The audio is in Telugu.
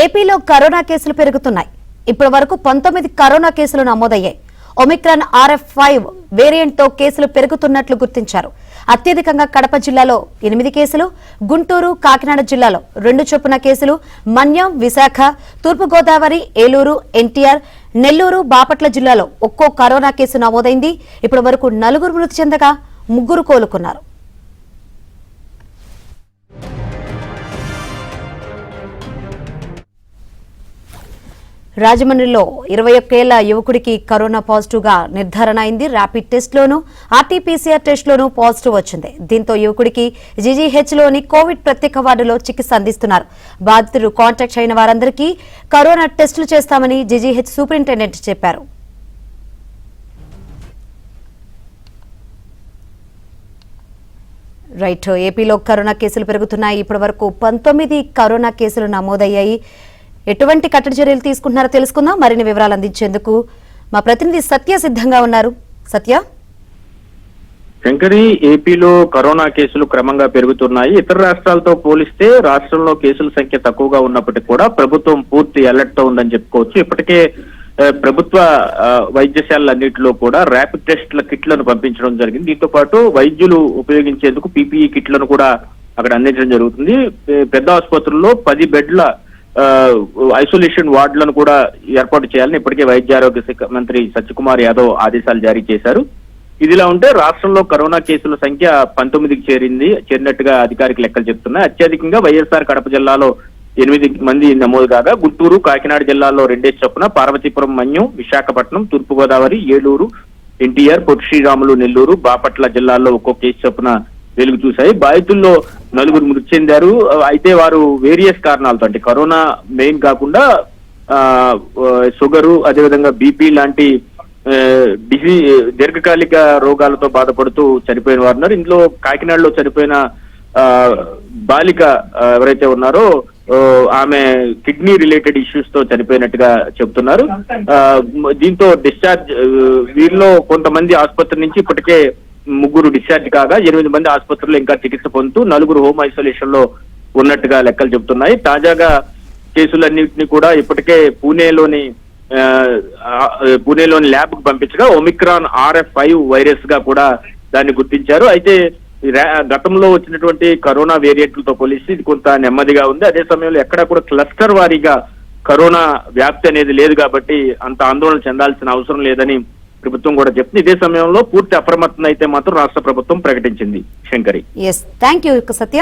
ఏపీలో కరోనా కేసులు పెరుగుతున్నాయి. ఇప్పటి వరకు 19 కరోనా కేసులు నమోదయ్యాయి. ఒమిక్రాన్ RF5 వేరియంట్ తో కేసులు పెరుగుతున్నట్లు గుర్తించారు. అత్యధికంగా కడప జిల్లాలో 8 కేసులు, గుంటూరు, కాకినాడ జిల్లాలో 2 చొప్పున కేసులు, మన్యం, విశాఖ, తూర్పు గోదావరి, ఏలూరు, NTR, నెల్లూరు, బాపట్ల జిల్లాలో ఒక్కో కరోనా కేసు నమోదైంది. ఇప్పటి వరకు 4 మృతి చెందగా 3 కోలుకున్నారు. రాజమండ్రిలో 21 ఏళ్ల యువకుడికి కరోనా పాజిటివ్ గా నిర్ధారణ అయింది. ర్యాపిడ్ టెస్ట్ లోను, RT-PCR టెస్ట్ లోను పాజిటివ్ వచ్చింది. దీంతో యువకుడికి GGH లోని కోవిడ్ ప్రత్యేక వార్డులో చికిత్స అందిస్తున్నారు. బాధితులు కాంటాక్ట్ అయిన వారందరికీ కరోనా టెస్టులు చేస్తామని GGH సూపరింటెండెంట్ చెప్పారు. రైట్, ఏపీలో కరోనా కేసులు పెరుగుతున్నాయి. ఇప్పటి వరకు 19 కరోనా కేసులు నమోదయ్యాయి. ఎటువంటి కట్టడి చర్యలు తీసుకుంటున్నారో తెలుసుకుందాం. మరిన్ని వివరాలు అందించేందుకు మా ప్రతినిధి సత్య సిద్ధంగా ఉన్నారు. సత్య, శంకరి, ఏపీలో కరోనా కేసులు క్రమంగా పెరుగుతున్నాయి. ఇతర రాష్ట్రాలతో పోలిస్తే రాష్ట్రంలో కేసుల సంఖ్య తక్కువగా ఉన్నప్పటికీ కూడా ప్రభుత్వం పూర్తి అలర్ట్ తో ఉందని చెప్పుకోవచ్చు. ఇప్పటికే ప్రభుత్వ వైద్యశాలన్నింటిలో కూడా ర్యాపిడ్ టెస్ట్ల కిట్లను పంపించడం జరిగింది. దీంతో పాటు వైద్యులు ఉపయోగించేందుకు PPE కిట్లను కూడా అక్కడ అందించడం జరుగుతుంది. పెద్ద ఆసుపత్రుల్లో 10 బెడ్ల ఐసోలేషన్ వార్డులను కూడా ఏర్పాటు చేయాలని ఇప్పటికే వైద్య ఆరోగ్య శాఖ మంత్రి సత్యకుమార్ యాదవ్ ఆదేశాలు జారీ చేశారు. ఇదిలా ఉంటే రాష్ట్రంలో కరోనా కేసుల సంఖ్య 19కి చేరినట్టుగా అధికారిక లెక్కలు చెప్తున్నాయి. అత్యధికంగా వైఎస్ఆర్ కడప జిల్లాలో 8 మంది నమోదు కాగా గుంటూరు, కాకినాడ జిల్లాలో 2 చొప్పున, పార్వతీపురం, మన్యం, విశాఖపట్నం, తూర్పుగోదావరి, ఏలూరు, NTR, పొట్టి శ్రీరాములు, నెల్లూరు, బాపట్ల జిల్లాల్లో ఒక్కో కేసు చొప్పున వెలుగు చూశాయి. బాధితుల్లో 4 మృతి చెందారు. అయితే వారు వేరియస్ కారణాలతో, అంటే కరోనా మెయిన్ కాకుండా షుగరు, అదేవిధంగా BP లాంటి దీర్ఘకాలిక రోగాలతో బాధపడుతూ చనిపోయిన వారు ఉన్నారు. ఇందులో కాకినాడలో చనిపోయిన బాలిక ఎవరైతే ఉన్నారో ఆమె కిడ్నీ రిలేటెడ్ ఇష్యూస్ తో చనిపోయినట్టుగా చెబుతున్నారు. దీంతో డిశ్చార్జ్, వీరిలో కొంతమంది ఆసుపత్రి నుంచి ఇప్పటికే 3 డిశ్చార్జ్ కాగా 8 మంది ఆసుపత్రిలో ఇంకా చికిత్స పొందుతూ 4 హోమ్ ఐసోలేషన్ లో ఉన్నట్టుగా లెక్కలు చెబుతున్నాయి. తాజాగా కేసులన్నింటినీ కూడా ఇప్పటికే పూణేలోని ల్యాబ్ కు పంపించగా ఒమిక్రాన్ RF5 వైరస్ గా కూడా దాన్ని గుర్తించారు. అయితే గతంలో వచ్చినటువంటి కరోనా వేరియంట్లతో పోలిసి ఇది కొంత నెమ్మదిగా ఉంది. అదే సమయంలో ఎక్కడా కూడా క్లస్టర్ వారీగా కరోనా వ్యాప్తి అనేది లేదు కాబట్టి అంత ఆందోళన చెందాల్సిన అవసరం లేదని ప్రభుత్వం కూడా చెప్తుంది. ఇదే సమయంలో పూర్తి అప్రమత్తం అయితే మాత్రం రాష్ట్ర ప్రభుత్వం ప్రకటించింది. Shankari, thank you Satya.